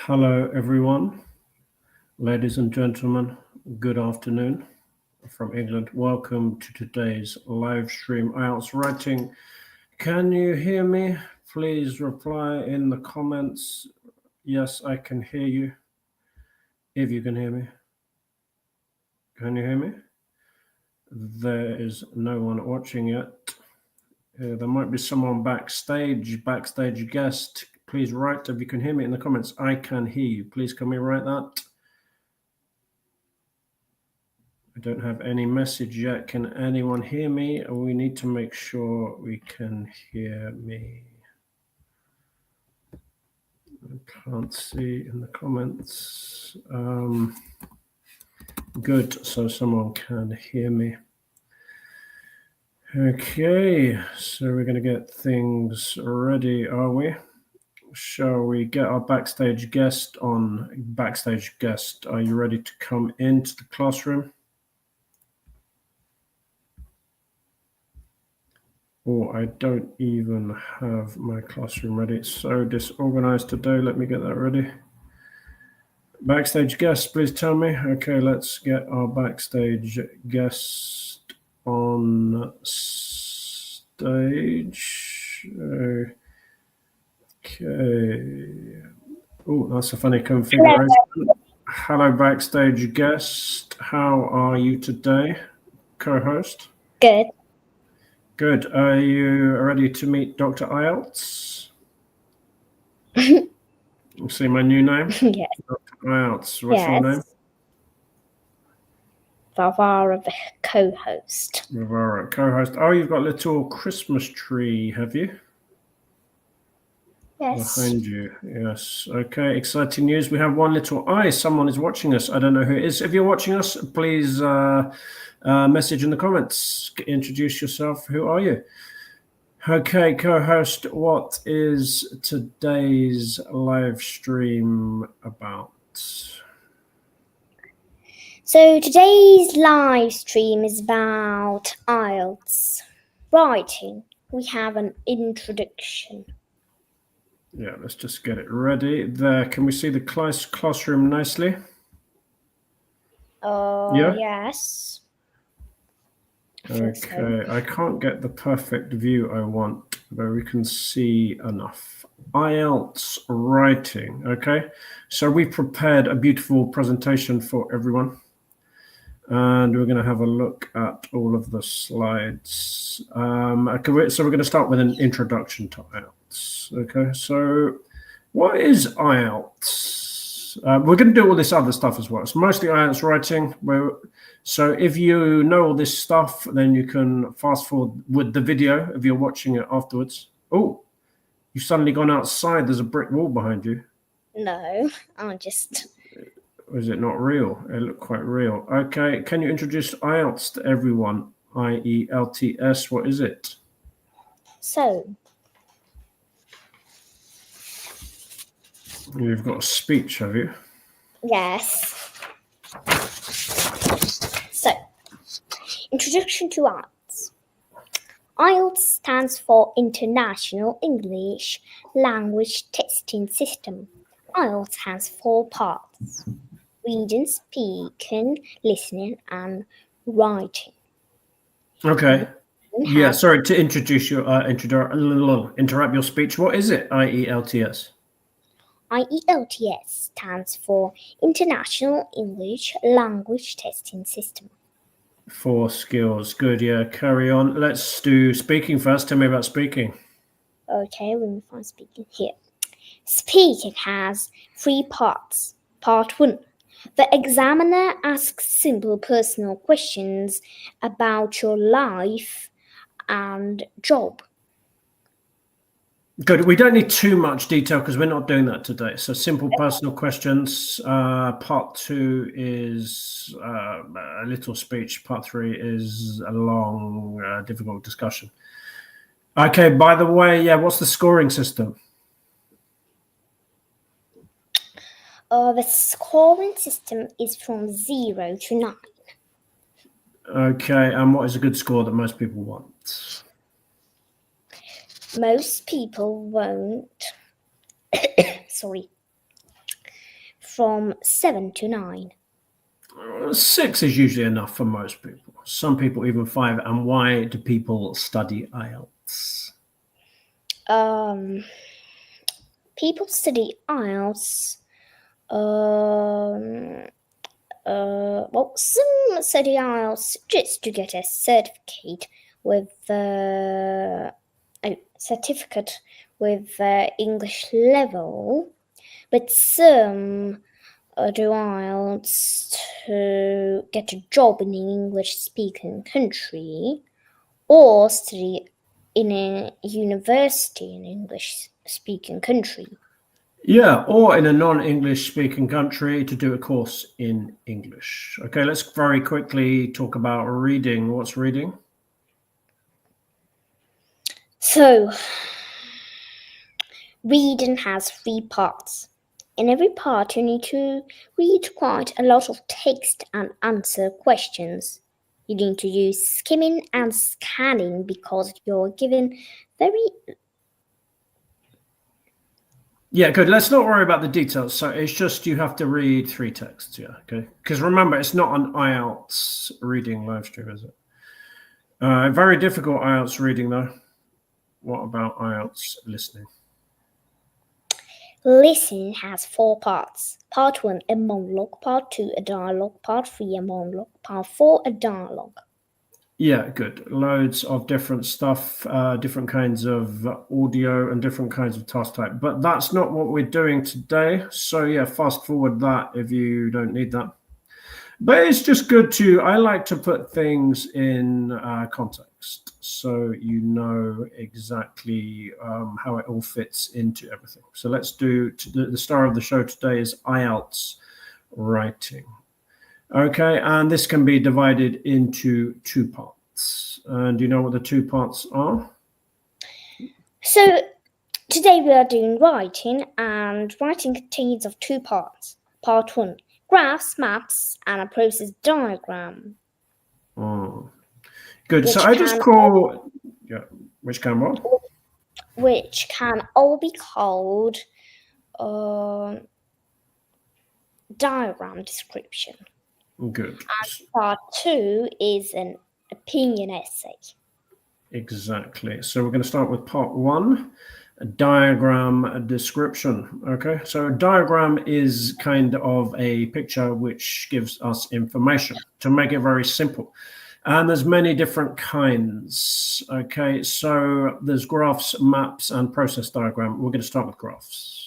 Hello, everyone. Ladies and gentlemen, good afternoon from England. Welcome to today's live stream IELTS Writing. Can you hear me? Please reply in the comments. Yes, I can hear you. If you can hear me. Can you hear me? There is no one watching yet. There might be someone backstage guest. Please write if you can hear me in the comments. I can hear you. Please can we write that? I don't have any message yet. Can anyone hear me? We need to make sure we can hear me. I can't see in the comments. Good, so someone can hear me. Okay, so we're going to get things ready, are we? Shall we get our backstage guest on? Backstage guest, are you ready to come into the classroom? Oh, I don't even have my classroom ready. It's so disorganized today. Let me get that ready. Backstage guest, please tell me. Okay, let's get our backstage guest on stage. Okay. Oh, that's a funny configuration. Hello, backstage guest. How are you today, co-host? Good. Good. Are you ready to meet Dr. IELTS? See my new name? Yes. Dr. IELTS. What's your name? Varvara, the co-host. Varvara, co-host. Oh, you've got a little Christmas tree, have you? Yes. Behind you. Yes. Okay. Exciting news. We have one little eye. Someone is watching us. I don't know who it is. If you're watching us, please message in the comments. Introduce yourself. Who are you? Okay, co-host, what is today's live stream about? So today's live stream is about IELTS writing. We have an introduction. Yeah, let's just get it ready. There, can we see the classroom nicely? Yeah? Yes. Okay, I can't get the perfect view I want, but we can see enough. IELTS writing, okay? So we prepared a beautiful presentation for everyone. And we're going to have a look at all of the slides. So we're going to start with an introduction to IELTS. Okay, so what is IELTS? We're going to do all this other stuff as well. It's mostly IELTS writing. So if you know all this stuff, then you can fast forward with the video if you're watching it afterwards. Oh, you've suddenly gone outside. There's a brick wall behind you. No, I'm just... Or is it not real? It looked quite real. Okay, can you introduce IELTS to everyone? IELTS, what is it? So, you've got a speech, have you? Yes. So, introduction to IELTS. IELTS stands for International English Language Testing System. IELTS has 4 parts: reading, speaking, listening, and writing. Okay. Yeah, sorry to introduce your interrupt your speech. What is it, IELTS? IELTS stands for International English Language Testing System. 4 skills. Good, yeah. Carry on. Let's do speaking first. Tell me about speaking. Okay, let me find speaking here. Speaking has 3 parts. Part 1. The examiner asks simple personal questions about your life and job. Good. We don't need too much detail because we're not doing that today. So simple personal questions. Part 2 is a little speech. Part 3 is a long, difficult discussion. Okay, by the way, yeah, what's the scoring system? The scoring system is from 0 to 9. Okay, and what is a good score that most people want? Most people won't. Sorry. from 7 to 9? 6 is usually enough for most people. Some people even 5. And why do people study IELTS? People study IELTS. Some study IELTS just to get a certificate with English level, but some do IELTS to get a job in an English-speaking country, or study in a university in an English-speaking country. Yeah, or in a non-English speaking country to do a course in English. Okay, let's very quickly talk about reading. What's reading? So, reading has 3 parts. In every part, you need to read quite a lot of text and answer questions. You need to use skimming and scanning because you're given very... Yeah, good. Let's not worry about the details. So it's just you have to read 3 texts, yeah, okay? Because remember, it's not an IELTS reading live stream, is it? Very difficult IELTS reading, though. What about IELTS listening? Listening has 4 parts. Part 1, a monologue. Part 2, a dialogue. Part 3, a monologue. Part 4, a dialogue. Yeah, good. Loads of different stuff, different kinds of audio and different kinds of task type. But that's not what we're doing today. So yeah, fast forward that if you don't need that. But it's just good I like to put things in context so you know exactly how it all fits into everything. So let's do, the star of the show today is IELTS Writing. Okay, and this can be divided into 2 parts. And do you know what the 2 parts are? So today we are doing writing, and writing contains of 2 parts. Part 1, graphs, maps, and a process diagram. Good. So I just call, which can what? Which can all be called diagram description. Good. And part 2 is an opinion essay. Exactly. So we're going to start with part 1, a diagram description. Okay. So a diagram is kind of a picture which gives us information, to make it very simple. And there's many different kinds. Okay. So there's graphs, maps, and process diagram. We're going to start with graphs.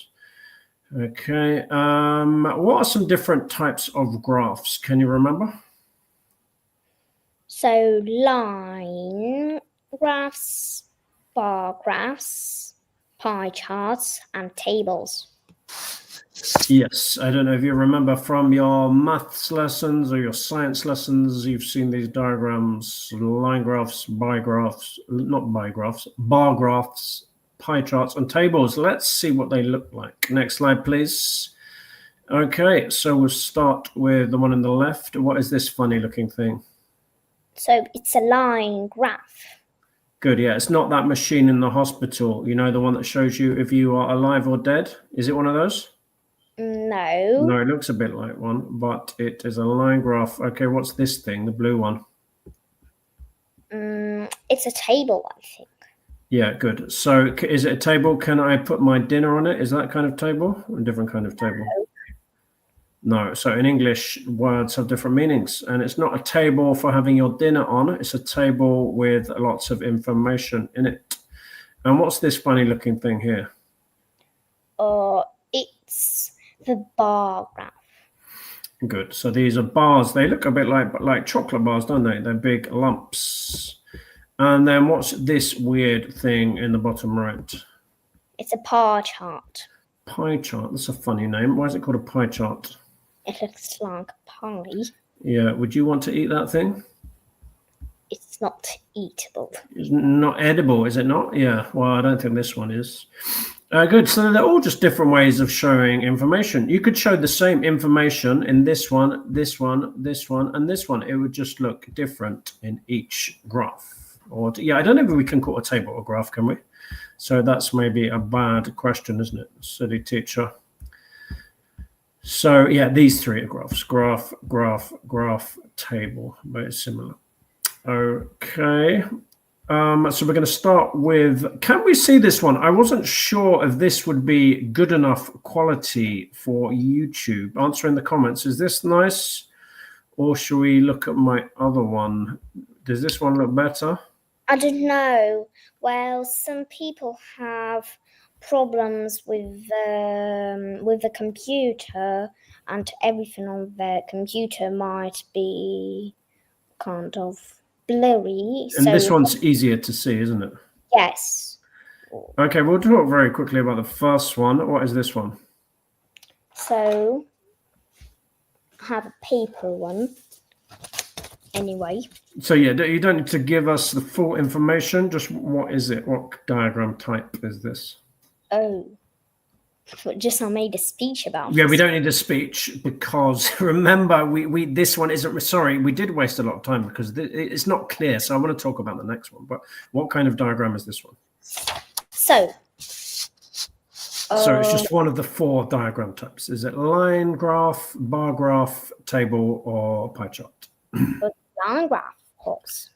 Okay. What are some different types of graphs? Can you remember? So line graphs, bar graphs, pie charts, and tables. Yes, I don't know if you remember from your maths lessons or your science lessons, you've seen these diagrams, line graphs, bar graphs, pie charts, and tables. Let's see what they look like. Next slide, please. Okay, so we'll start with the one on the left. What is this funny looking thing? So it's a line graph. Good, yeah. It's not that machine in the hospital, you know, the one that shows you if you are alive or dead. Is it one of those? No. No, it looks a bit like one, but it is a line graph. Okay, what's this thing, the blue one? It's a table, I think. Yeah, good. So is it a table? Can I put my dinner on it? Is that kind of table? A different kind of table? No. So in English, words have different meanings. And it's not a table for having your dinner on. It's a table with lots of information in it. And what's this funny looking thing here? It's the bar graph. Good. So these are bars. They look a bit like chocolate bars, don't they? They're big lumps. And then what's this weird thing in the bottom right? It's a pie chart. Pie chart. That's a funny name. Why is it called a pie chart? It looks like pie. Yeah. Would you want to eat that thing? It's not eatable. It's not edible, is it not? Yeah. Well, I don't think this one is. Good. So they're all just different ways of showing information. You could show the same information in this one, this one, this one, and this one. It would just look different in each graph. Or I don't know if we can call a table a graph, can we? So that's maybe a bad question, isn't it? Silly teacher. So yeah, these three are graphs: graph, graph, graph, table. Very similar. Okay. So we're going to start with, can we see this one? I wasn't sure if this would be good enough quality for YouTube. Answer in the comments. Is this nice? Or should we look at my other one? Does this one look better? I don't know. Well, some people have problems with the computer, and everything on their computer might be kind of blurry. And So this one's easier to see, isn't it? yes. Okay, we'll talk very quickly about the first one. What is this one? So I have a paper one. Anyway. So yeah, you don't need to give us the full information. Just what is it? What diagram type is this? Oh. Just I made a speech about Yeah, this. we don't need a speech because remember, we this one isn't. Sorry, we did waste a lot of time because it's not clear. So I want to talk about the next one. But what kind of diagram is this one? So it's just one of the four diagram types. Is it line graph, bar graph, table, or pie chart? line graph, of course.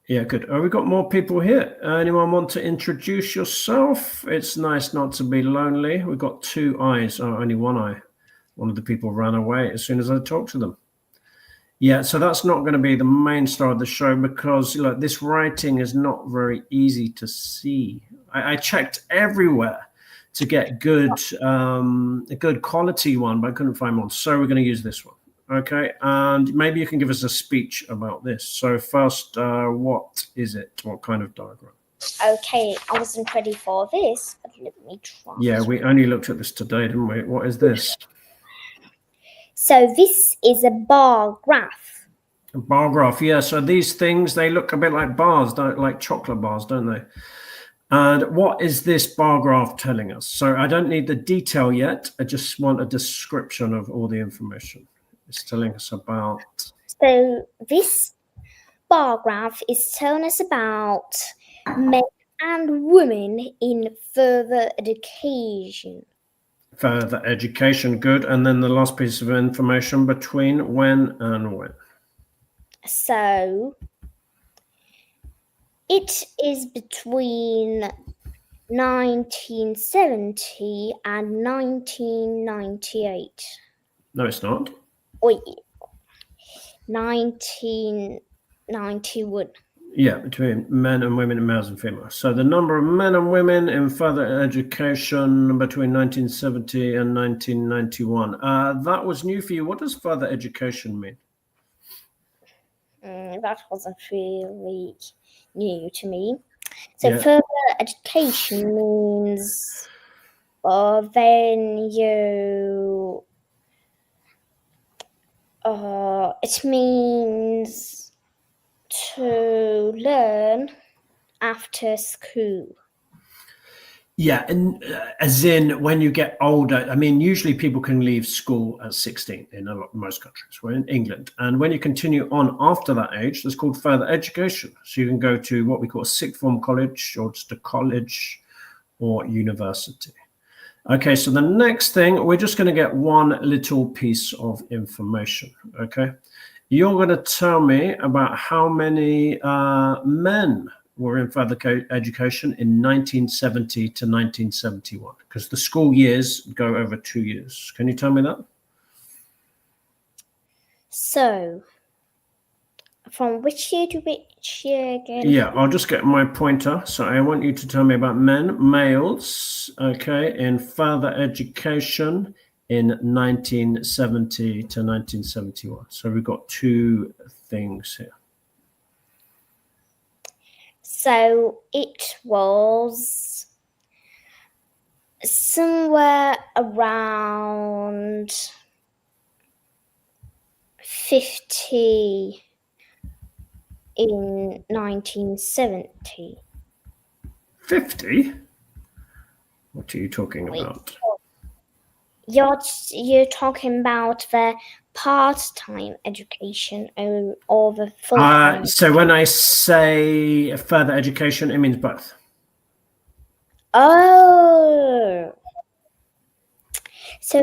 Yeah, good. Oh, we've got more people here. Anyone want to introduce yourself? It's nice not to be lonely. We've got two eyes, only one eye. One of the people ran away as soon as I talked to them. Yeah, so that's not going to be the main star of the show because look, this writing is not very easy to see. I checked everywhere to get a good quality one, but I couldn't find one. So we're going to use this one. Okay, and maybe you can give us a speech about this. So first, what is it? What kind of diagram? Okay, I wasn't ready for this, but let me try. Yeah, we only looked at this today, didn't we? What is this? So this is a bar graph. A bar graph, yeah. So these things, they look a bit like bars, like chocolate bars, don't they? And what is this bar graph telling us? So I don't need the detail yet. I just want a description of all the information. It's telling us about. So this bar graph is telling us about men and women in further education. Further education, good. And then the last piece of information between when and when. So it is between 1970 and 1998. No, it's not. Wait, 1991. Yeah, between men and women and males and females. So the number of men and women in further education between 1970 and 1991. That was new for you. What does further education mean? That wasn't really new to me. So further education means then you it means to learn after school. Yeah, and as in when you get older, I mean, usually people can leave school at 16 in most countries. We're in England. And when you continue on after that age, that's called further education. So you can go to what we call a sixth form college or just a college or university. Okay, so the next thing, we're just going to get one little piece of information, okay? You're going to tell me about how many men were in further education in 1970 to 1971, because the school years go over 2 years. Can you tell me that? So, from which year to which year again? Yeah, I'll just get my pointer. So I want you to tell me about males, okay, in further education in 1970 to 1971. So we've got two things here. So it was somewhere around 50 in 1970. 50? What are you talking about? You're talking about the part-time education or the full-time? So when I say further education, it means both. Oh. So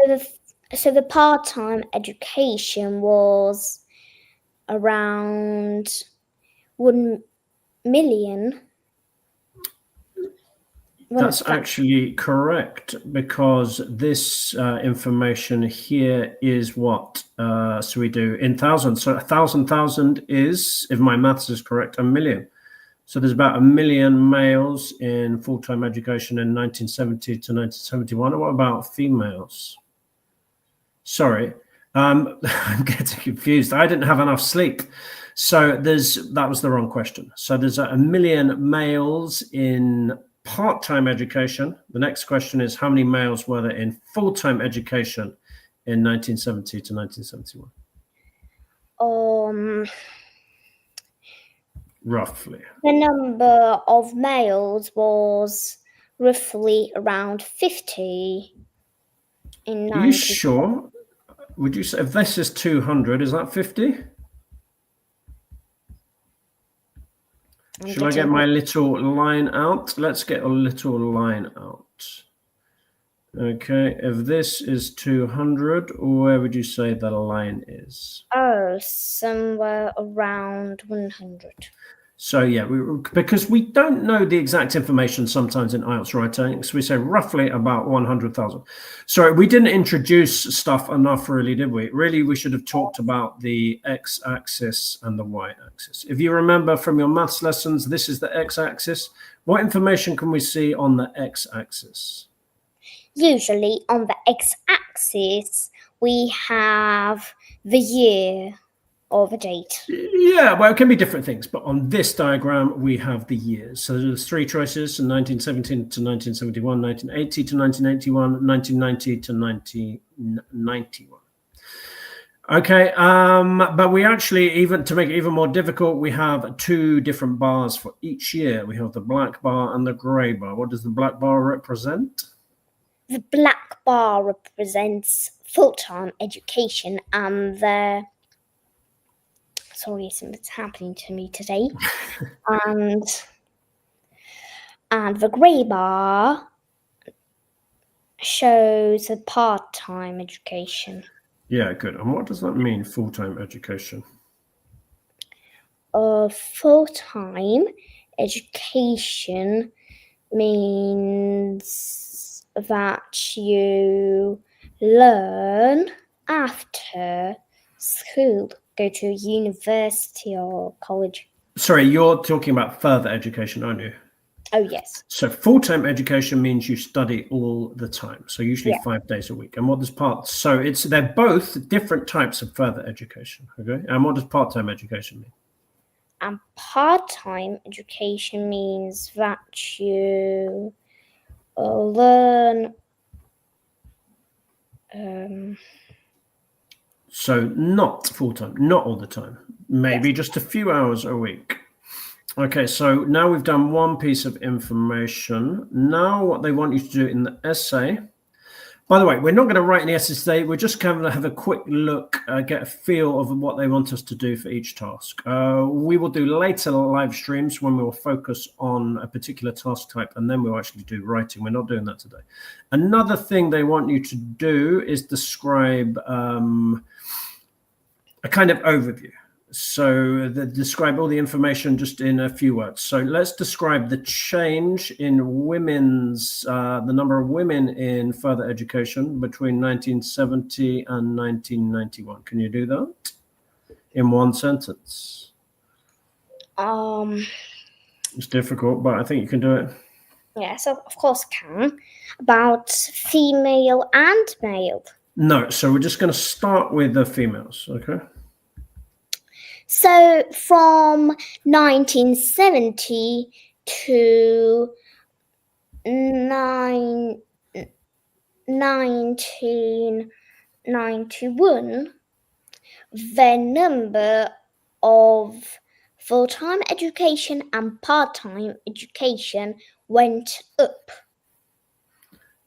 So the part-time education was around 1 million. That's actually correct, because this information here is what, so we do in thousands. So 1,000 is, if my maths is correct, 1 million. So there's about 1 million males in full-time education in 1970 to 1971. What about females? Sorry, I'm getting confused. I didn't have enough sleep. So that was the wrong question. So there's 1 million males in part-time education. The next question is, how many males were there in full-time education in 1970 to 1971? Roughly. The number of males was roughly around 50 in 19. Are you sure? Would you say, if this is 200, is that 50? Shall I get my little line out? Let's get a little line out. Okay, if this is 200, where would you say the line is? Oh, somewhere around 100. So yeah, because we don't know the exact information sometimes in IELTS writing, so we say roughly about 100,000. Sorry, we didn't introduce stuff enough, really, did we? Really, we should have talked about the x-axis and the y-axis. If you remember from your maths lessons, this is the x-axis. What information can we see on the x-axis? Usually on the x-axis, we have the year or the date. Yeah, well, it can be different things, but on this diagram, we have the years. So there's 3 choices: 1917 to 1971, 1980 to 1981, 1990 to 1991. Okay, but we actually, even to make it even more difficult, we have 2 different bars for each year. We have the black bar and the grey bar. What does the black bar represent? The black bar represents full-time education, and the sorry, something's happening to me today. and the grey bar shows the part-time education. Yeah, good. And what does that mean, full-time education? Full-time education means that you learn after school, go to university or college. Sorry, you're talking about further education, aren't you? Oh, yes. So full-time education means you study all the time. So usually 5 days a week. And what does so they're both different types of further education. Okay. And what does part-time education mean? And part-time education means that you learn. So not full-time, not all the time, maybe just a few hours a week. Okay, so now we've done one piece of information. Now what they want you to do in the essay. By the way, we're not going to write any essays today. We're just going to have a quick look, get a feel of what they want us to do for each task. We will do later live streams when we will focus on a particular task type, and then we'll actually do writing. We're not doing that today. Another thing they want you to do is describe a kind of overview. So describe all the information just in a few words. So let's describe the change in women's, the number of women in further education between 1970 and 1991. Can you do that in one sentence? It's difficult, but I think you can do it. Yes, of course I can. About female and male. No, so we're just going to start with the females, okay? So from 1970 to 1991, the number of full-time education and part-time education went up.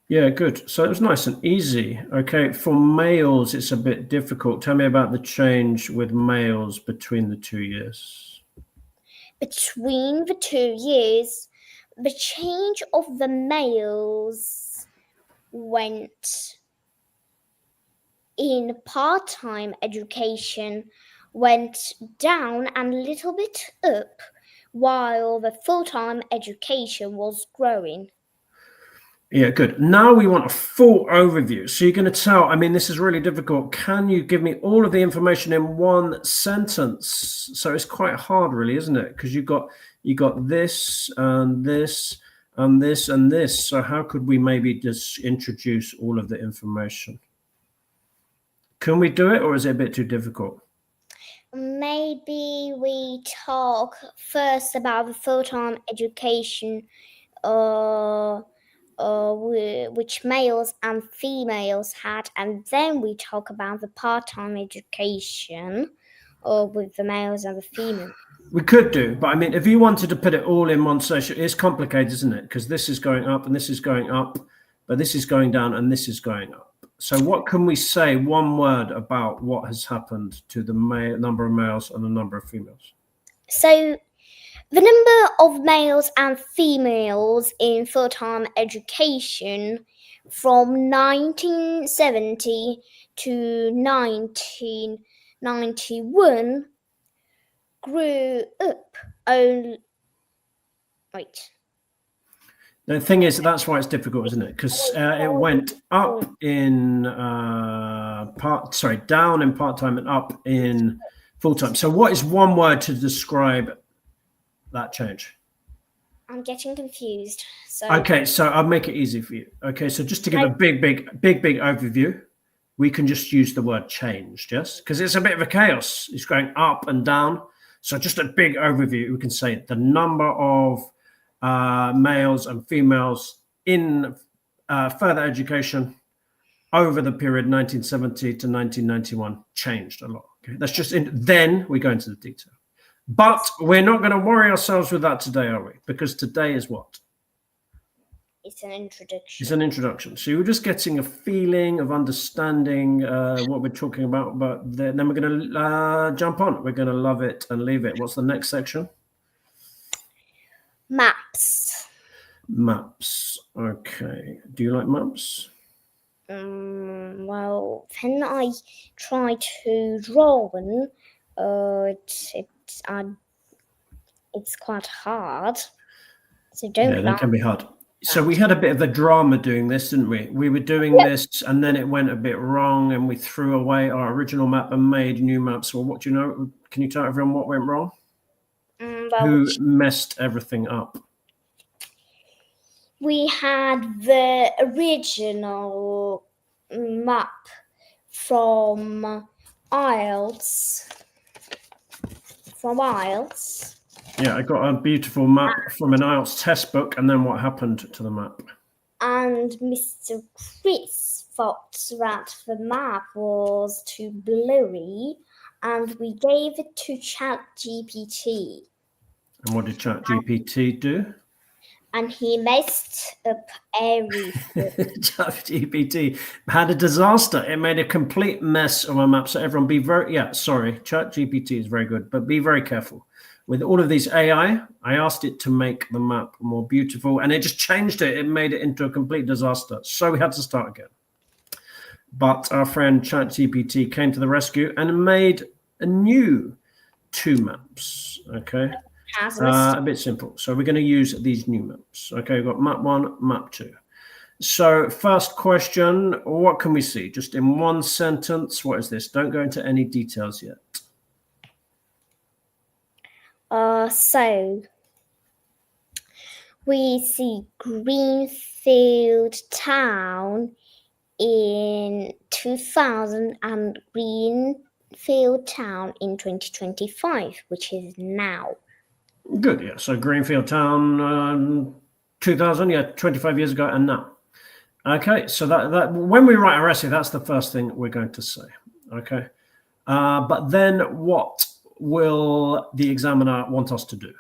Yeah, good. So it was nice and easy. Okay, for males, it's a bit difficult. Tell me about the change with males between the 2 years. Between the 2 years, the change of the males went in part-time education went down and a little bit up, while the full-time education was growing. Yeah, good. Now we want a full overview. So you're going to tell, I mean, this is really difficult. Can you give me all of the information in one sentence? So it's quite hard, really, isn't it? Because you got this and this and this and this. So how could we maybe just introduce all of the information? Can we do it, or is it a bit too difficult? Maybe we talk first about the full-time education, which males and females had, and then we talk about the part-time education, with the males and the females. We could do, but I mean, if you wanted to put it all in one session, it's complicated, isn't it? Because this is going up and this is going up, but this is going down and this is going up. So what can we say, one word, about what has happened to the number of males and the number of females? So the number of males and females in full-time education from 1970 to 1991 grew up. The thing is, that's why it's difficult, isn't it? Because it went up in down in part-time and up in full-time. So what is one word to describe that change? I'm getting confused. Okay, so I'll make it easy for you. Okay, so just to give a big overview, we can just use the word changed, yes? Because it's a bit of a chaos. It's going up and down. So just a big overview, we can say the number of males and females in further education over the period 1970 to 1991 changed a lot. Okay, that's just then we go into the detail. But we're not going to worry ourselves with that today, are we? Because today is what? It's an introduction. It's an introduction. So you're just getting a feeling of understanding what we're talking about. But then we're going to jump on. We're going to love it and leave it. What's the next section? Maps. Maps. Okay. Do you like maps? Well, when I try to draw one, it's quite hard. So don't. Yeah, that can be hard. So we had a bit of a drama doing this, didn't we? We were doing this, and then it went a bit wrong, and we threw away our original map and made new maps. Well, what do you know? Can you tell everyone what went wrong? Who messed everything up? We had the original map from IELTS. Yeah, I got a beautiful map from an IELTS test book, and then what happened to the map? And Mr. Chris thought that the map was too blurry, and we gave it to ChatGPT. And what did ChatGPT do? And he messed up everything. ChatGPT had a disaster. It made a complete mess of our map. So everyone be ChatGPT is very good, but be very careful. With all of these AI, I asked it to make the map more beautiful, and it just changed it. It made it into a complete disaster. So we had to start again. But our friend ChatGPT came to the rescue and made a new 2 maps. Okay. A bit simple. So we're going to use these new maps. Okay, we've got map 1, map 2. So first question, what can we see? Just in one sentence, what is this? Don't go into any details yet. So we see Greenfield Town in 2000 and Greenfield Town in 2025, which is now. Good, yeah. So Greenfield Town, 2000, 25 years ago, and now. Okay, so that when we write our essay, that's the first thing we're going to say. Okay, but then what will the examiner want us to do?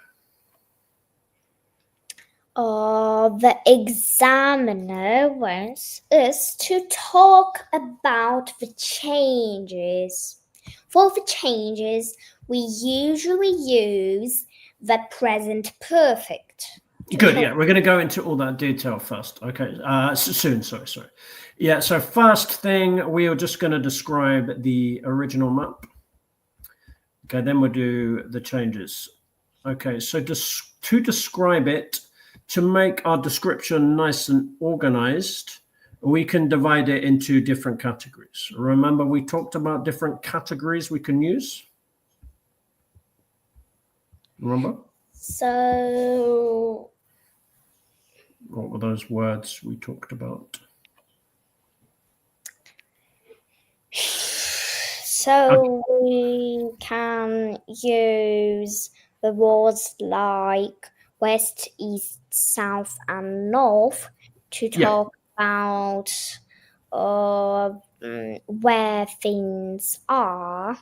The examiner wants us to talk about the changes. For the changes, we usually use the present perfect. Good. Yeah, we're going to go into all that detail first. Okay. Soon. Sorry. Yeah. So first thing, we are just going to describe the original map. Okay. Then we'll do the changes. Okay. So just to describe it, to make our description nice and organized, we can divide it into different categories. Remember, we talked about different categories we can use. Remember? So, what were those words we talked about? So we can use the words like west, east, south, and north to talk about where things are.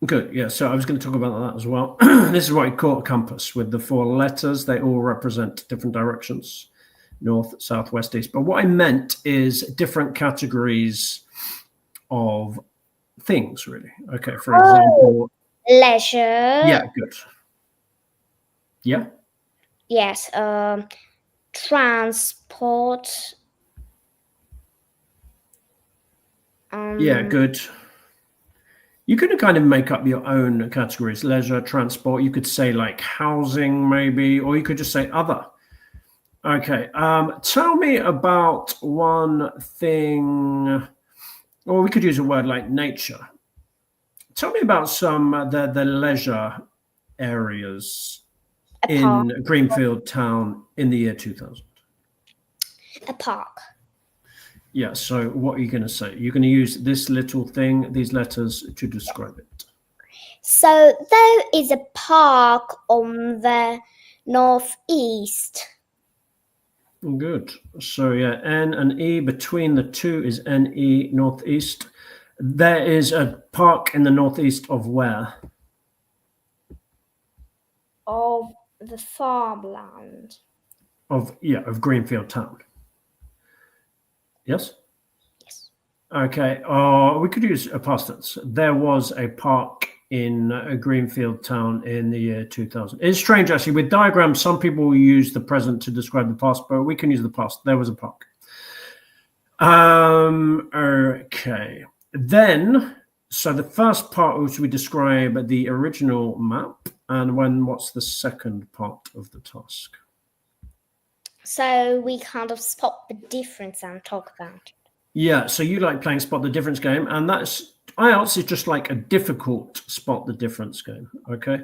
Good. Yeah. So I was going to talk about that as well. This is what we call a compass with the 4 letters. They all represent different directions: north, south, west, east. But what I meant is different categories of things, really. Okay. For example, leisure. Yeah. Good. Yeah. Yes. Transport. Yeah. Good. You could kind of make up your own categories: leisure, transport. You could say like housing, maybe, or you could just say other. Okay. Tell me about one thing, or we could use a word like nature. Tell me about some the leisure areas in Greenfield Town in the year 2000. A park. Yeah. So what are you going to say? You're going to use this little thing, these letters, to describe it. So there is a park on the northeast. Good. So yeah, N and E, between the two is NE, northeast. There is a park in the northeast of where? Of the farmland. Of Greenfield Town. Yes? Yes. Okay. We could use a past tense. There was a park in Greenfield Town in the year 2000. It's strange, actually. With diagrams, some people will use the present to describe the past, but we can use the past. There was a park. Okay. Then, so the first part was we describe the original map, and what's the second part of the task? So we kind of spot the difference and talk about it. Yeah, so you like playing spot the difference game, and that's IELTS is just like a difficult spot the difference game. Okay,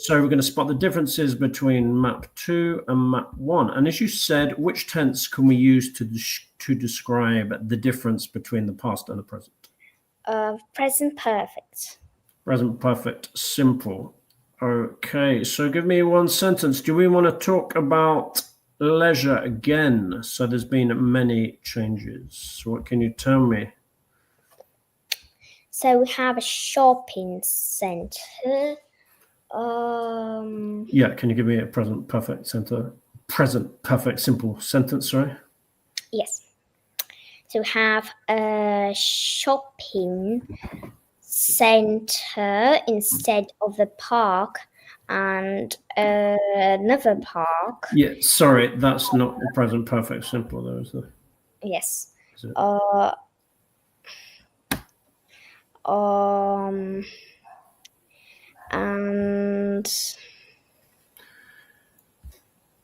so we're going to spot the differences between map 2 and map 1. And as you said, which tense can we use to describe the difference between the past and the present? Present perfect. Present perfect, simple. Okay, so give me one sentence. Do we want to talk about leisure again? So there's been many changes. So what can you tell me? So we have a shopping center. Yeah, can you give me a present perfect simple sentence, sorry? Yes. So we have a shopping center instead of the park and another park. Yeah, sorry, that's not the present perfect simple though, is it? Yes. Is it? And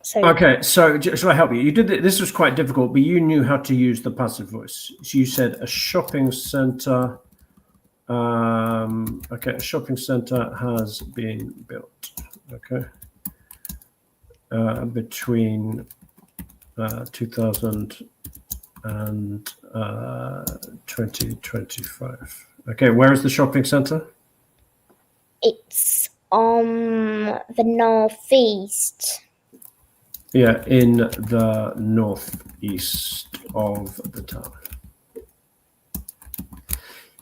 so okay, so shall I help you? You did this was quite difficult, but you knew how to use the passive voice. So you said a shopping center. Okay, a shopping center has been built. Okay, between 2000 and 2025. Okay, where is the shopping center? it's on the northeast. Yeah, in the northeast of the town.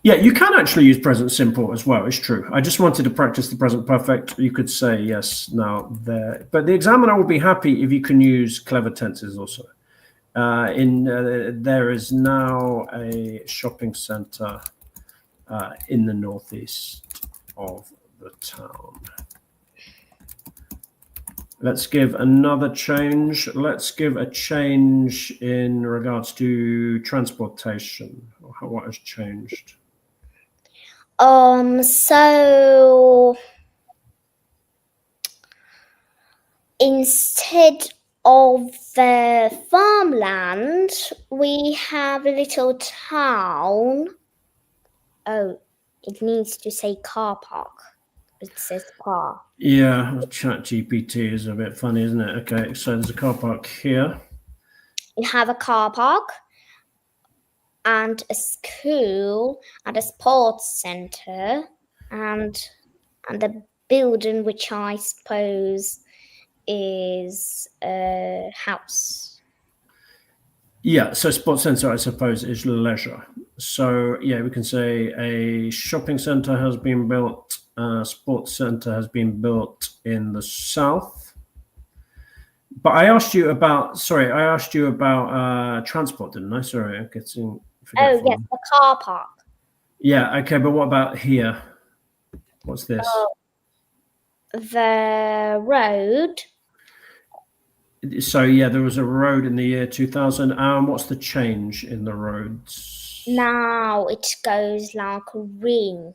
Yeah, you can actually use present simple as well. It's true. I just wanted to practice the present perfect. You could say yes now there, but the examiner will be happy if you can use clever tenses also. There is now a shopping center in the northeast of the town. Let's give another change. Let's give a change in regards to transportation. What has changed? So instead of the farmland, we have a little town. Oh, it needs to say car park. It says car. Yeah, ChatGPT is a bit funny, isn't it? Okay, so there's a car park here. We have a car park and a school and a sports center and the building, which I suppose is a house. Yeah, so sports centre, I suppose, is leisure. So yeah, we can say a shopping centre has been built, a sports centre has been built in the south. But I asked you about transport, didn't I? Sorry, I'm getting forgetful. Oh yes, the car park. Yeah, okay, but what about here? What's this? The road. So yeah, there was a road in the year 2000. What's the change in the roads? Now it goes like a ring.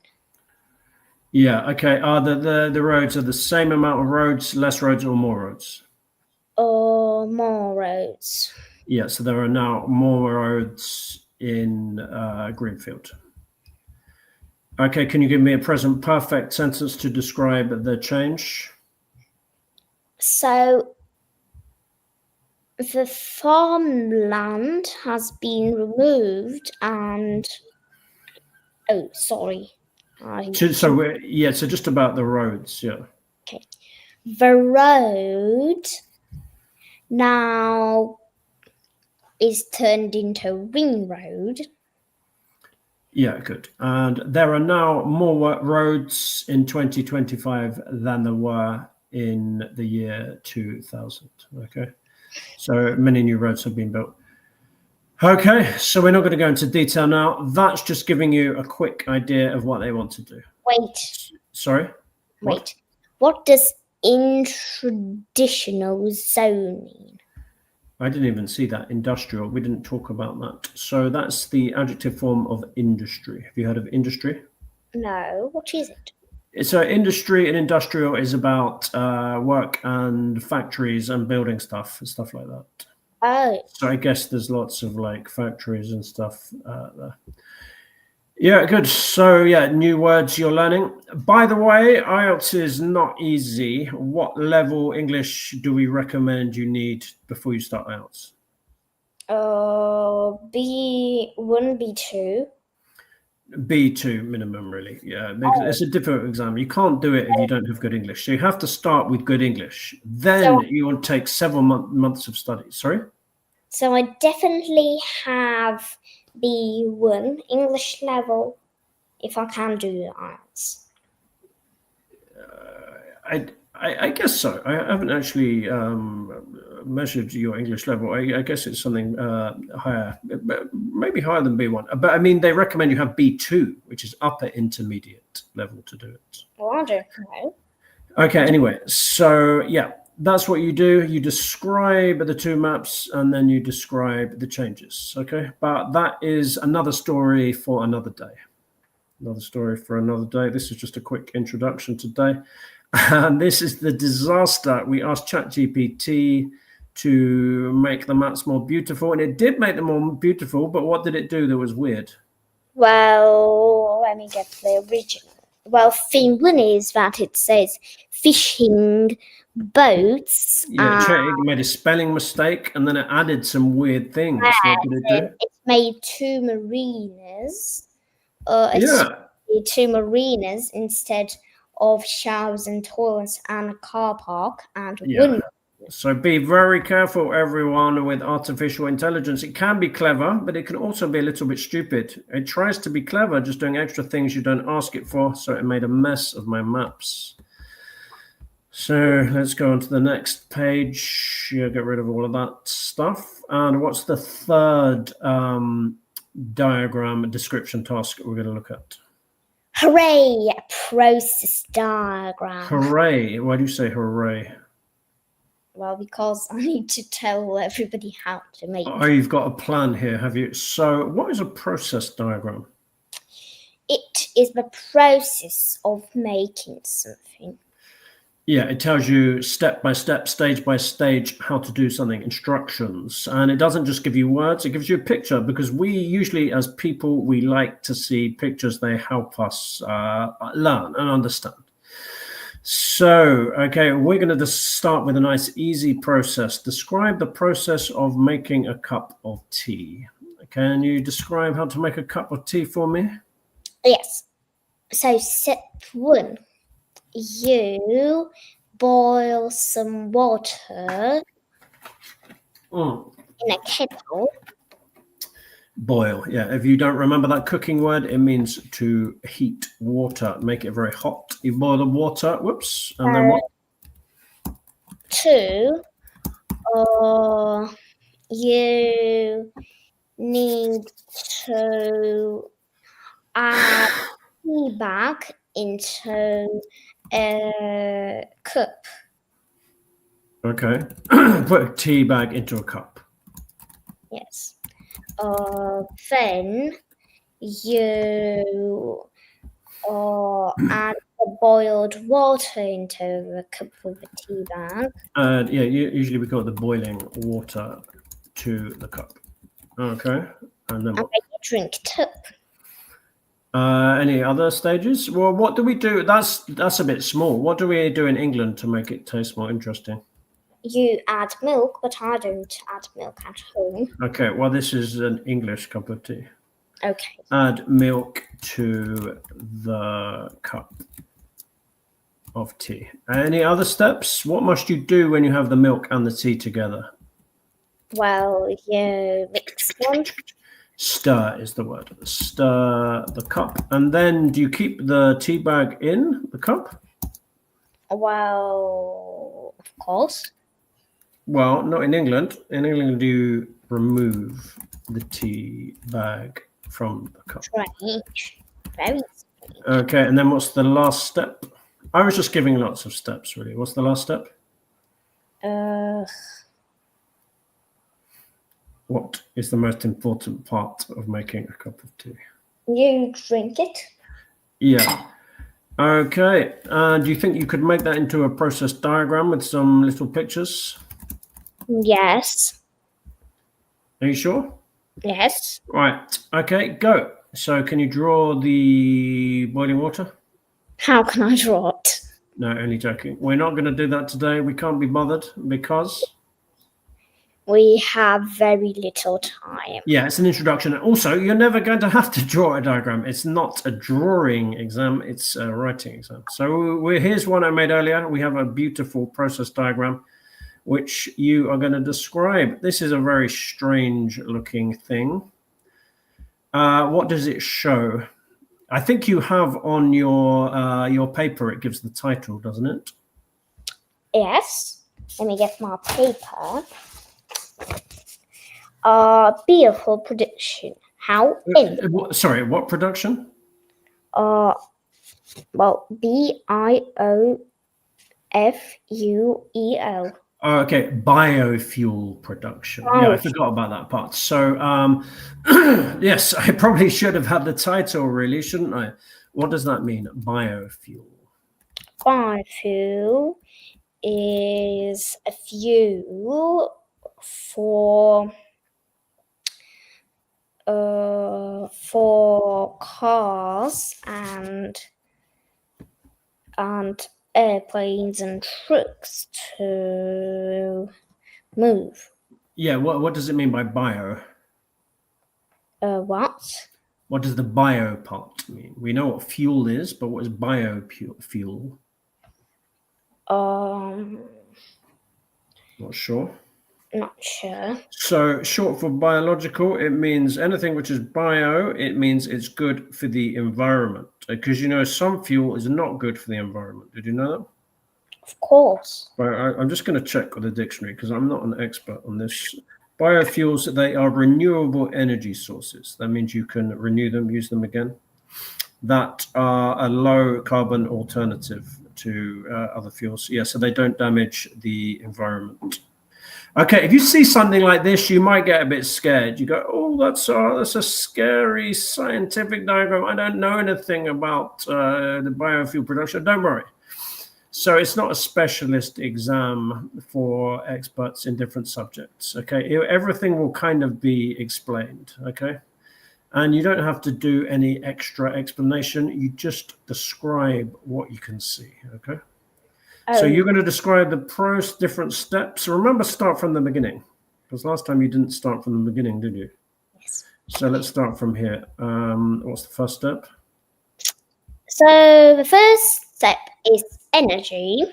Yeah, okay. Are the roads are the same amount of roads, less roads, or more roads? Or more roads. Yeah, so there are now more roads in Greenfield. Okay, can you give me a present perfect sentence to describe the change? So the farmland has been removed and sorry. So just about the roads, yeah. Okay. The road now is turned into ring road. Yeah, good. And there are now more roads in 2025 than there were in the year 2000. Okay. So many new roads have been built. Okay, so we're not going to go into detail now. That's just giving you a quick idea of what they want to do. Wait. Sorry? Wait. What does in traditional zone mean? I didn't even see that. Industrial. We didn't talk about that. So that's the adjective form of industry. Have you heard of industry? No. What is it? So industry and industrial is about work and factories and building stuff and stuff like that. Oh. So I guess there's lots of like factories and stuff there. Yeah, good. So yeah, new words you're learning. By the way, IELTS is not easy. What level English do we recommend you need before you start IELTS? B1, B2. B2 minimum, really. Yeah, because it's a difficult exam. You can't do it if you don't have good English. So you have to start with good English. Then you will take several months of study. Sorry? So I definitely have B1 English level if I can do IELTS. I guess so. I haven't actually measured your English level. I guess it's something higher, maybe higher than B1. But I mean, they recommend you have B2, which is upper intermediate level to do it. Well, I don't know. Okay, anyway, so yeah, that's what you do. You describe the two maps and then you describe the changes. Okay, but that is another story for another day. Another story for another day. This is just a quick introduction today. And this is the disaster. We asked ChatGPT to make the maps more beautiful, and it did make them more beautiful, but what did it do that was weird? Well, let me get the original. Well, thing one is that it says fishing boats. Yeah, it made a spelling mistake, and then it added some weird things. What did it do? It made two marinas. Yeah. Two marinas instead of showers and toilets and a car park and one. So be very careful, everyone, with artificial intelligence. It can be clever, but it can also be a little bit stupid. It tries to be clever, just doing extra things you don't ask it for. So it made a mess of my maps. So let's go on to the next page. Yeah, get rid of all of that stuff. And what's the third diagram description task we're going to look at? Hooray! A process diagram. Hooray! Why do you say hooray? Well, because I need to tell everybody how to make Oh, you've got a plan here, have you? So what is a process diagram? it. Is the process of making something. Yeah, it tells you step by step, stage by stage, how to do something, instructions. And it doesn't just give you words, it gives you a picture, because we usually, as people, we like to see pictures. They help us learn and understand. So, okay, we're going to just start with a nice, easy process. Describe the process of making a cup of tea. Can you describe how to make a cup of tea for me? Yes. So step 1, you boil some water in a kettle. Boil. Yeah, if you don't remember that cooking word, it means to heat water, make it very hot. You boil the water, whoops, and then what? 2, you need to add tea bag into a cup. Okay. Put a tea bag into a cup. Yes. Then you add the boiled water into the cup with the tea bag. And yeah, usually we call it the boiling water to the cup. Okay. And then what? And you drink it up. Any other stages? Well, what do we do? That's a bit small. What do we do in England to make it taste more interesting? You add milk, but I don't add milk at home. Okay, well, this is an English cup of tea. Okay. Add milk to the cup of tea. Any other steps? What must you do when you have the milk and the tea together? Well, you mix them. Stir is the word. Stir the cup. And then do you keep the tea bag in the cup? Well, of course. Well, not in England. In England, do you remove the tea bag from the cup? Strange. Very strange. Okay, and then what's the last step? I was just giving lots of steps, really. What's the last step? What is the most important part of making a cup of tea? You drink it. Yeah. Okay. Do you think you could make that into a process diagram with some little pictures? Yes. Are you sure? Yes. Right. Okay, go. So can you draw the boiling water? How can I draw it? No, only joking. We're not going to do that today. We can't be bothered because... We have very little time. Yeah, it's an introduction. Also, you're never going to have to draw a diagram. It's not a drawing exam. It's a writing exam. So here's one I made earlier. We have a beautiful process diagram, which you are going to describe. This is a very strange looking thing. What does it show? I think you have on your paper, it gives the title, doesn't it? Yes. Let me get my paper. Beautiful production. How in? Sorry, what production? Well, BIOFUEL. Oh, okay, biofuel production. Yeah, I forgot about that part. So, yes, I probably should have had the title, really, shouldn't I? What does that mean, biofuel? Biofuel is a fuel for cars and airplanes and trucks to move. Yeah, what does it mean by bio? What? What does the bio part mean? We know what fuel is, but what is biofuel? Not sure. Not sure. So short for biological, it means anything which is bio, it means it's good for the environment. Because you know some fuel is not good for the environment. Did you know that? Of course. Right, I'm just going to check with the dictionary because I'm not an expert on this. Biofuels, they are renewable energy sources. That means you can renew them, use them again. That are a low carbon alternative to other fuels. Yeah, so they don't damage the environment. Okay, if you see something like this, you might get a bit scared. You go, oh, that's a scary scientific diagram. I don't know anything about the biofuel production. Don't worry. So it's not a specialist exam for experts in different subjects, okay? Everything will kind of be explained, okay? And you don't have to do any extra explanation. You just describe what you can see, okay? So you're going to describe the different steps. Remember, start from the beginning, because last time you didn't start from the beginning, did you? Yes. So let's start from here. What's the first step? So the first step is energy.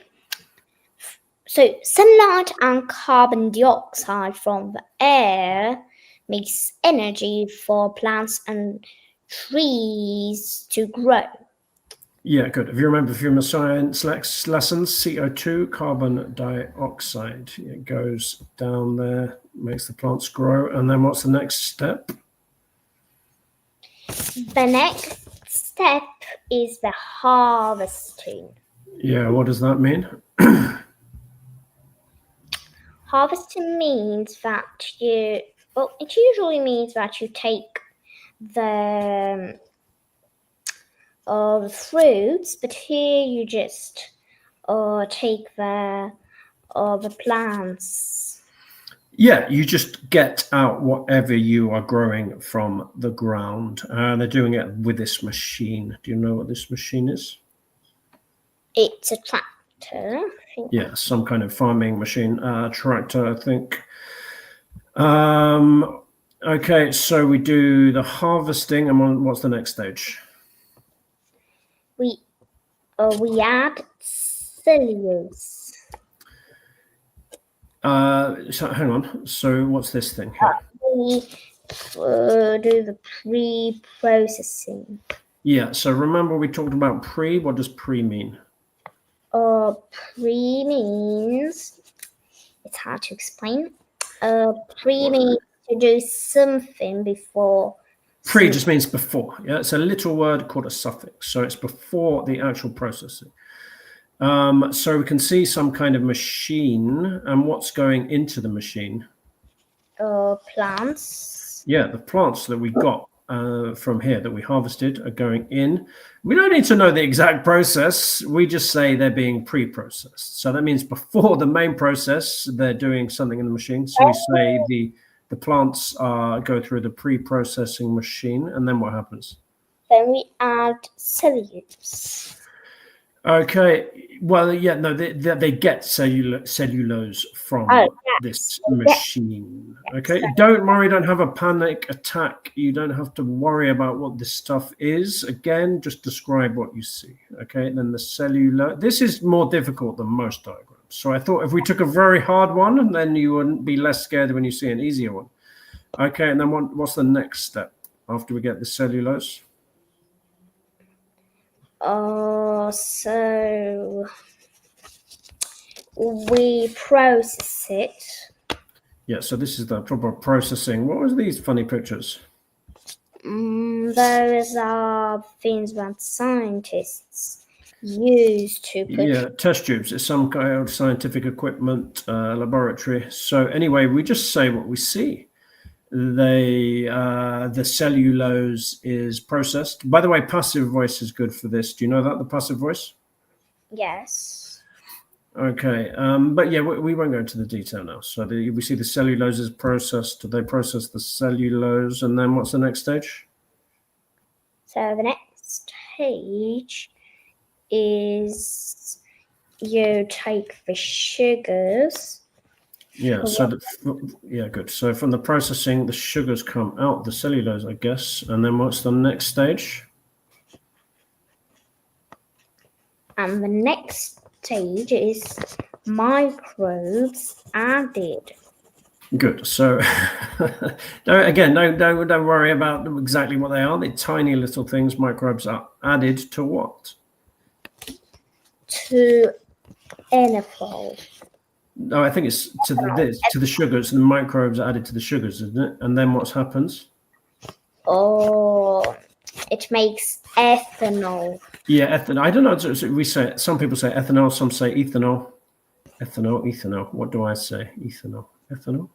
So sunlight and carbon dioxide from the air makes energy for plants and trees to grow. Yeah, good. If you remember from your science lessons, CO2, carbon dioxide, it goes down there, makes the plants grow. And then what's the next step? The next step is the harvesting. Yeah, what does that mean? Harvesting means that it usually means that you take the fruits, but here you just take the plants. Yeah, you just get out whatever you are growing from the ground. They're doing it with this machine. Do you know what this machine is? It's a tractor, I think. Yeah, some kind of farming machine, tractor, I think. Okay, so we do the harvesting, and what's the next stage? We add cellulose. So hang on. So what's this thing here? We do the pre-processing. Yeah. So remember we talked about pre. What does pre mean? Pre means it's hard to explain. Pre means to do something before. Pre just means before. Yeah, it's a little word called a suffix. So it's before the actual processing. So we can see some kind of machine, and what's going into the machine? Plants. Yeah, the plants that we got from here that we harvested are going in. We don't need to know the exact process. We just say they're being pre-processed. So that means before the main process, they're doing something in the machine. So we say the plants go through the pre-processing machine, and then what happens? Then we add cellulose. Okay. Well, yeah, no, they get cellulose from this machine. Okay. Don't worry. Don't have a panic attack. You don't have to worry about what this stuff is. Again, just describe what you see. Okay. And then the cellulose. This is more difficult than most diagrams. So I thought if we took a very hard one, then you wouldn't be less scared when you see an easier one. Okay. And then what's the next step after we get the cellulose? So we process it. Yeah, so this is the proper processing. What was these funny pictures? Those are things that scientists use to put... Yeah, test tubes. It's some kind of scientific equipment, laboratory. So anyway, we just say what we see. The cellulose is processed. By the way, passive voice is good for this. Do you know that, the passive voice? Yes. Okay, but yeah, we won't go into the detail now. So we see the cellulose is processed. They process the cellulose, and then what's the next stage? So the next stage is you take the sugars. Yeah, so good. So from the processing, the sugars come out, the cellulose, I guess. And then what's the next stage? And the next stage is microbes added. Good. So don't worry about exactly what they are. They're tiny little things. Microbes are added to what? To NFL. No, I think it's to the sugars. The microbes are added to the sugars, isn't it? And then what happens? Oh, it makes ethanol. Yeah, ethanol. I don't know. We say, some people say ethanol, some say ethanol. Ethanol. What do I say? Ethanol. Ethanol.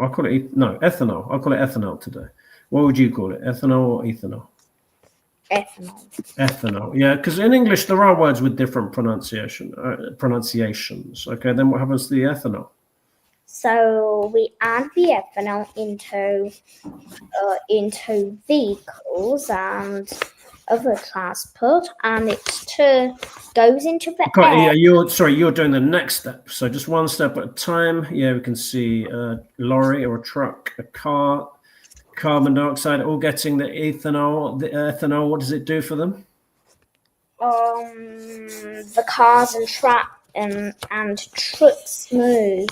I'll call it no ethanol. I'll call it ethanol today. What would you call it? Ethanol or ethanol? Ethanol. Ethanol. Yeah, because in English there are words with different pronunciations. Okay, then what happens to the ethanol? So we add the ethanol into vehicles and other transport, and it goes into the Okay, air. yeah, you're doing the next step. So just one step at a time. Yeah, we can see a lorry or a truck, a car, carbon dioxide, all getting the ethanol. The ethanol, what does it do for them? The cars and trucks move.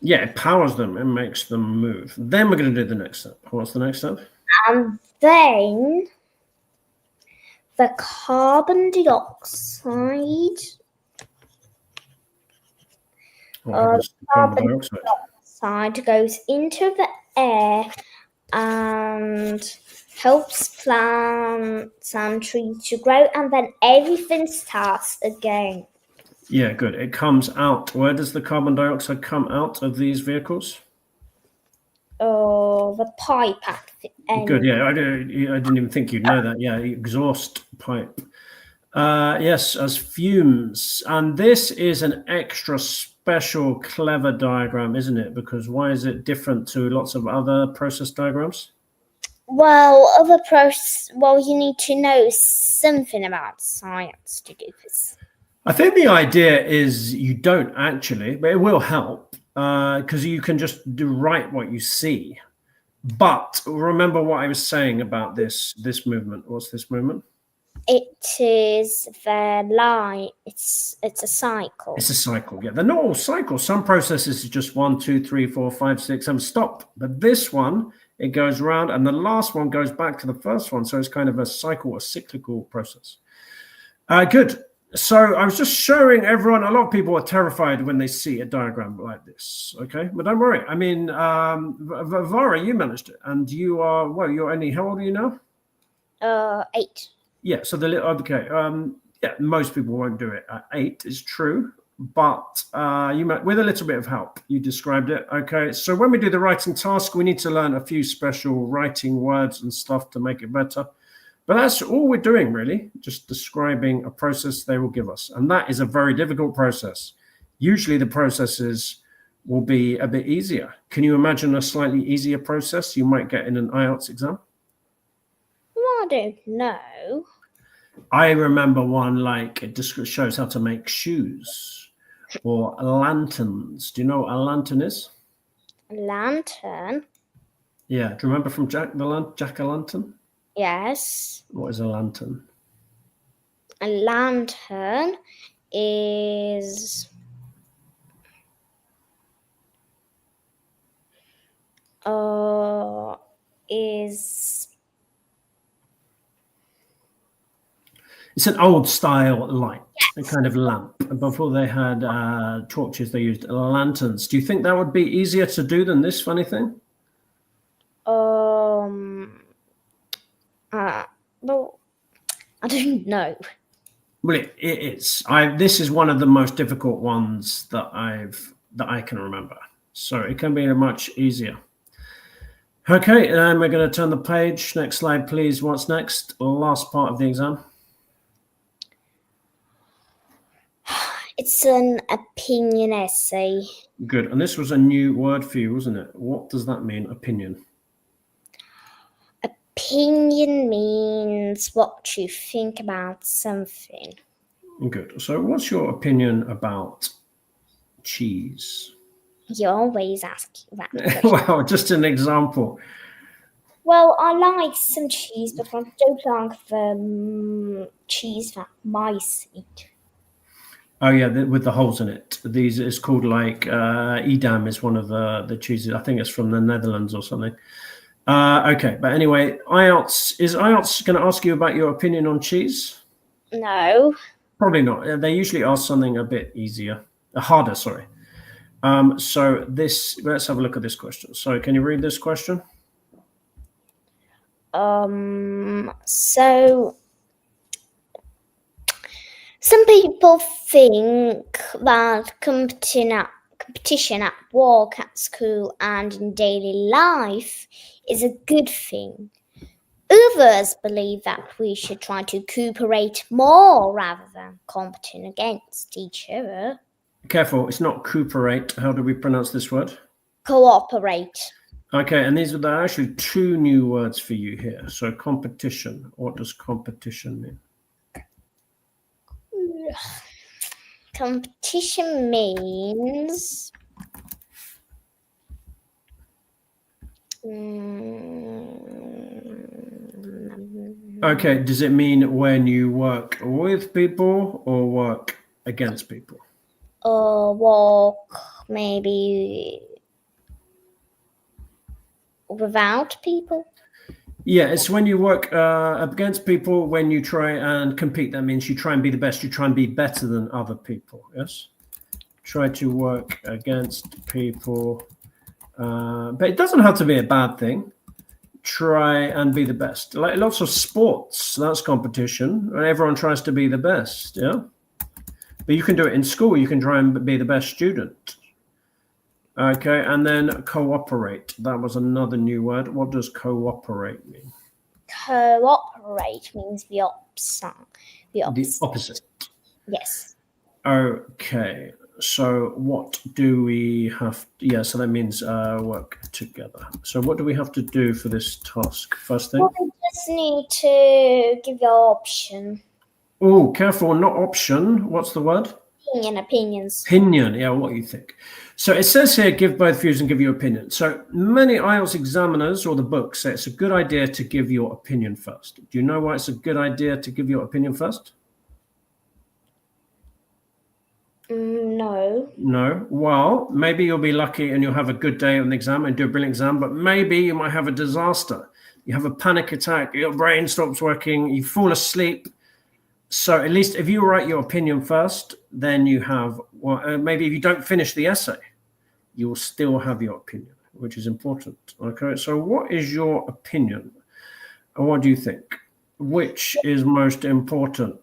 Yeah, it powers them and makes them move. Then we're going to do the next step. What's the next step? And then the carbon dioxide. What happens to carbon dioxide? Dioxide goes into the air and helps plants and trees to grow, and then everything starts again. Yeah, good. It comes out. Where does the carbon dioxide come out of these vehicles? The pipe at the end. Good. Yeah, I didn't even think you'd know that. Yeah, exhaust pipe. Yes, as fumes. And this is an extra special clever diagram, isn't it? Because why is it different to lots of other process diagrams? Well, you need to know something about science to do this. I think the idea is you don't actually, but it will help because you can just write what you see. But remember what I was saying about this movement. What's this movement? It is the line. It's a cycle. It's a cycle. Yeah, they're not all cycles. Some processes is just 1, 2, 3, 4, 5, 6, 7, stop. But this one, it goes around, and the last one goes back to the first one. So it's kind of a cycle, a cyclical process. Good. So I was just showing everyone. A lot of people are terrified when they see a diagram like this. Okay, but don't worry. I mean, Vara, you managed it, and you are you're only, how old are you now? 8. Yeah. So yeah, most people won't do it at 8. It's true, but you might, with a little bit of help. You described it. Okay. So when we do the writing task, we need to learn a few special writing words and stuff to make it better. But that's all we're doing, really, just describing a process they will give us. And that is a very difficult process. Usually the processes will be a bit easier. Can you imagine a slightly easier process you might get in an IELTS exam? Well, I don't know. I remember one like it just shows how to make shoes or lanterns. Do you know what a lantern is? A lantern? Yeah. Do you remember from Jack-o'-lantern? Yes. What is a lantern? A lantern is It's an old style light, a kind of lamp. Before they had torches, they used lanterns. Do you think that would be easier to do than this funny thing? well, I don't know. Well, it is. This is one of the most difficult ones that I can remember. So it can be much easier. Okay, and we're going to turn the page. Next slide, please. What's next? Last part of the exam. It's an opinion essay. Good. And this was a new word for you, wasn't it? What does that mean, opinion? Opinion means what you think about something. Good. So what's your opinion about cheese? You always ask that question. Well, just an example. Well, I like some cheese, but I don't like the cheese that mice eat. Oh yeah, with the holes in it. These is called like Edam is one of the cheeses. I think it's from the Netherlands or something. Okay, but anyway, is IELTS going to ask you about your opinion on cheese? No. Probably not. They usually ask something a bit easier, harder. Sorry. So let's have a look at this question. So can you read this question? So Some people think that competition at work, at school, and in daily life is a good thing. Others believe that we should try to cooperate more rather than competing against each other. Careful, it's not cooperate. How do we pronounce this word? Cooperate. Okay, and there are actually two new words for you here. So competition. What does competition mean? Competition means Okay, does it mean when you work with people or work against people? work maybe without people. Yeah, it's when you work against people, when you try and compete. That means you try and be the best. You try and be better than other people. Yes? Try to work against people. But it doesn't have to be a bad thing. Try and be the best. Like lots of sports, that's competition. Everyone tries to be the best, yeah? But you can do it in school. You can try and be the best student. Okay, and then cooperate. That was another new word. What does cooperate mean? Cooperate means the opposite. The opposite. Yes. Okay, so what do we have? Yeah, so that means work together. So what do we have to do for this task? First thing? Well, we just need to give your option. Oh, careful, not option. What's the word? Opinions. Opinion, yeah, what you think. So it says here, give both views and give your opinion. So many IELTS examiners or the book say it's a good idea to give your opinion first. Do you know why it's a good idea to give your opinion first? No. No. Well, maybe you'll be lucky and you'll have a good day on the exam and do a brilliant exam, but maybe you might have a disaster. You have a panic attack, your brain stops working, you fall asleep. So at least if you write your opinion first, then you have, well, maybe if you don't finish the essay, you will still have your opinion, which is important. Okay, so what is your opinion? And what do you think? Which is most important?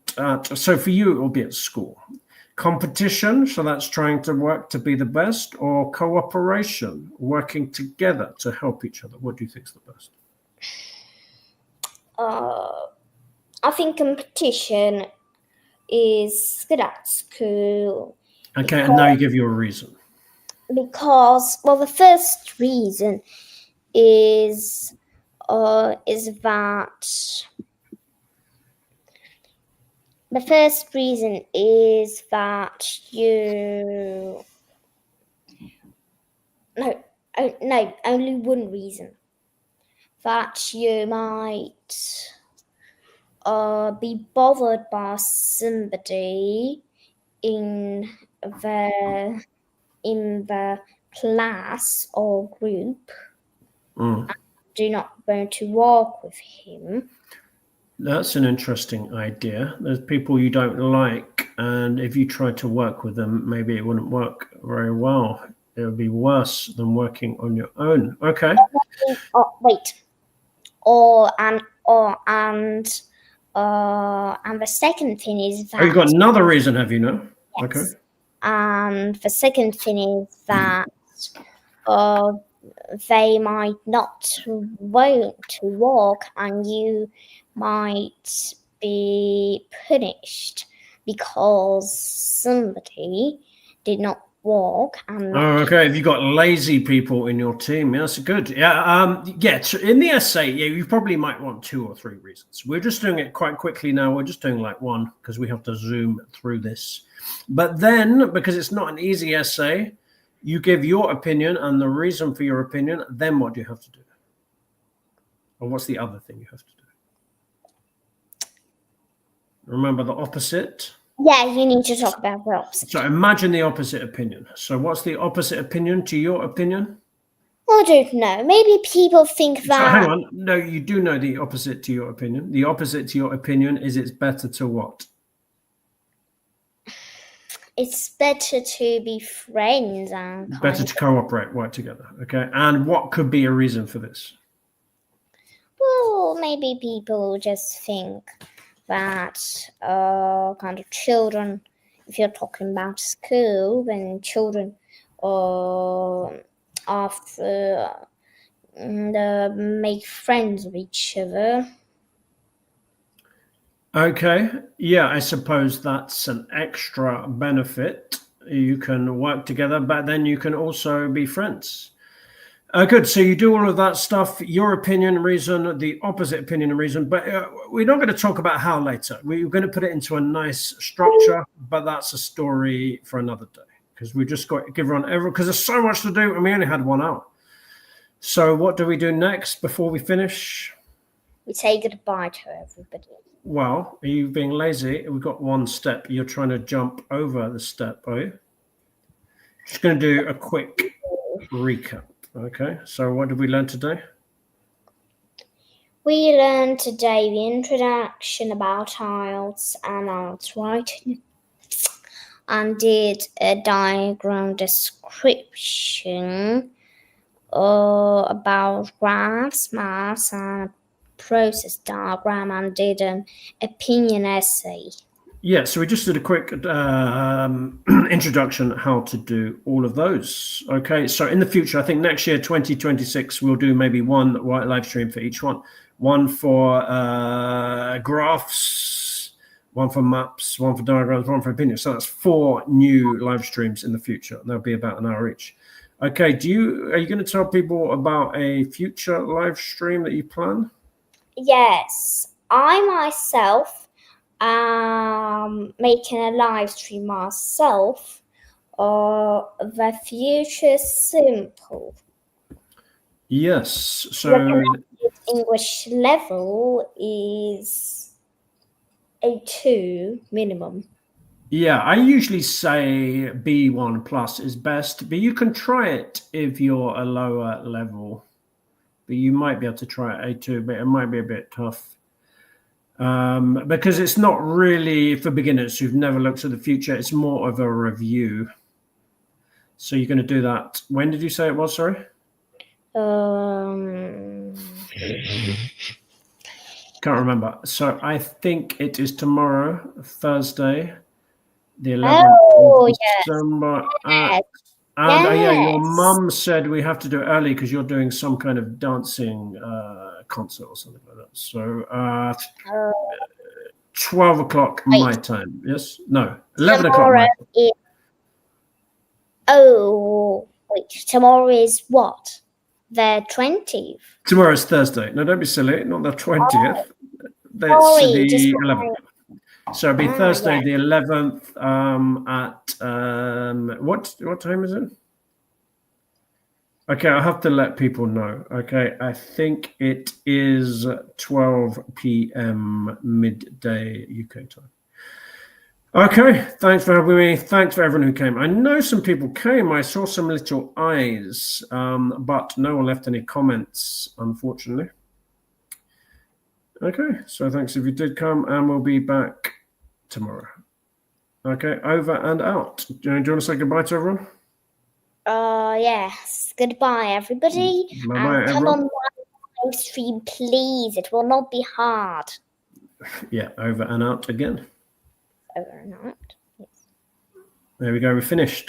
So for you, it will be at school. Competition, so that's trying to work to be the best, or cooperation, working together to help each other? What do you think is the best? I think competition is good at school. Okay, and now you give your reason. Because, well, the first reason is that you no, only one reason, that you might be bothered by somebody in the class or group and do not want to work with him. That's an interesting idea. There's people you don't like, and if you try to work with them, maybe it wouldn't work very well. It would be worse than working on your own. Okay. And the second thing is that. Oh, you've got another reason, have you? No. Yes. Okay. And the second thing is that they might not want to walk, and you might be punished because somebody did not walk. And okay, if you've got lazy people in your team, yeah, that's good. Yeah, in the essay, yeah, you probably might want 2 or 3 reasons. We're just doing it quite quickly now. We're just doing like 1 because we have to zoom through this. But then, because it's not an easy essay, you give your opinion and the reason for your opinion. Then what do you have to do? Or what's the other thing you have to do? Remember the opposite? Yeah, you need to talk about the opposite. So imagine the opposite opinion. So what's the opposite opinion to your opinion? I don't know. Maybe people think that. So hang on. No, you do know the opposite to your opinion. The opposite to your opinion is it's better to what? It's better to be friends and better to cooperate, work together. Okay. And what could be a reason for this? Well, maybe people just think that kind of children, if you're talking about school, when children make friends with each other. Okay, yeah, I suppose that's an extra benefit. You can work together, but then you can also be friends. Good. So you do all of that stuff, your opinion, reason, the opposite opinion and reason, but we're not going to talk about how later. We're going to put it into a nice structure, but that's a story for another day because we just got to give everyone, because there's so much to do and we only had 1 hour. So what do we do next before we finish? We say goodbye to everybody. Well, are you being lazy? We've got 1 step. You're trying to jump over the step, are you? Just going to do a quick recap. Okay, so what did we learn today? We learned today the introduction about IELTS and IELTS writing, and did a diagram description about graphs, maths, and process diagram, and did an opinion essay. Yeah, so we just did a quick introduction how to do all of those. Okay, so in the future, I think next year, 2026, we'll do maybe 1 live stream for each one. 1 for graphs, 1 for maps, 1 for diagrams, 1 for opinions. So that's 4 new live streams in the future. They'll be about an hour each. Okay, are you going to tell people about a future live stream that you plan? Yes, I myself making a live stream myself. The future simple. Yes, so English level is A2 minimum. Yeah, I usually say B1 plus is best, but you can try it if you're a lower level. But you might be able to try it A2, but it might be a bit tough. Because it's not really for beginners who've never looked at the future. It's more of a review. So you're going to do that. When did you say it was, sorry? Can't remember. So I think it is tomorrow, Thursday, the 11th of December. Yes. Yeah, your mum said we have to do it early because you're doing some kind of dancing concert or something like that. So 12 o'clock my time. Yes? No, 11 o'clock my time. Tomorrow is what? The 20th? Tomorrow is Thursday. No, don't be silly. Not the 20th. That's the 11th. So it'll be Thursday the 11th at what time is it? Okay, I'll have to let people know. Okay, I think it is 12 p.m. midday UK time. Okay, thanks for having me. Thanks for everyone who came. I know some people came. I saw some little eyes, but no one left any comments, unfortunately. Okay, so thanks if you did come, and we'll be back tomorrow. Okay, over and out. Do you want to say goodbye to everyone? Yes. Goodbye, everybody. Bye-bye, and come on my live stream, please. It will not be hard. Yeah, over and out again. Over and out. Yes. There we go. We're finished.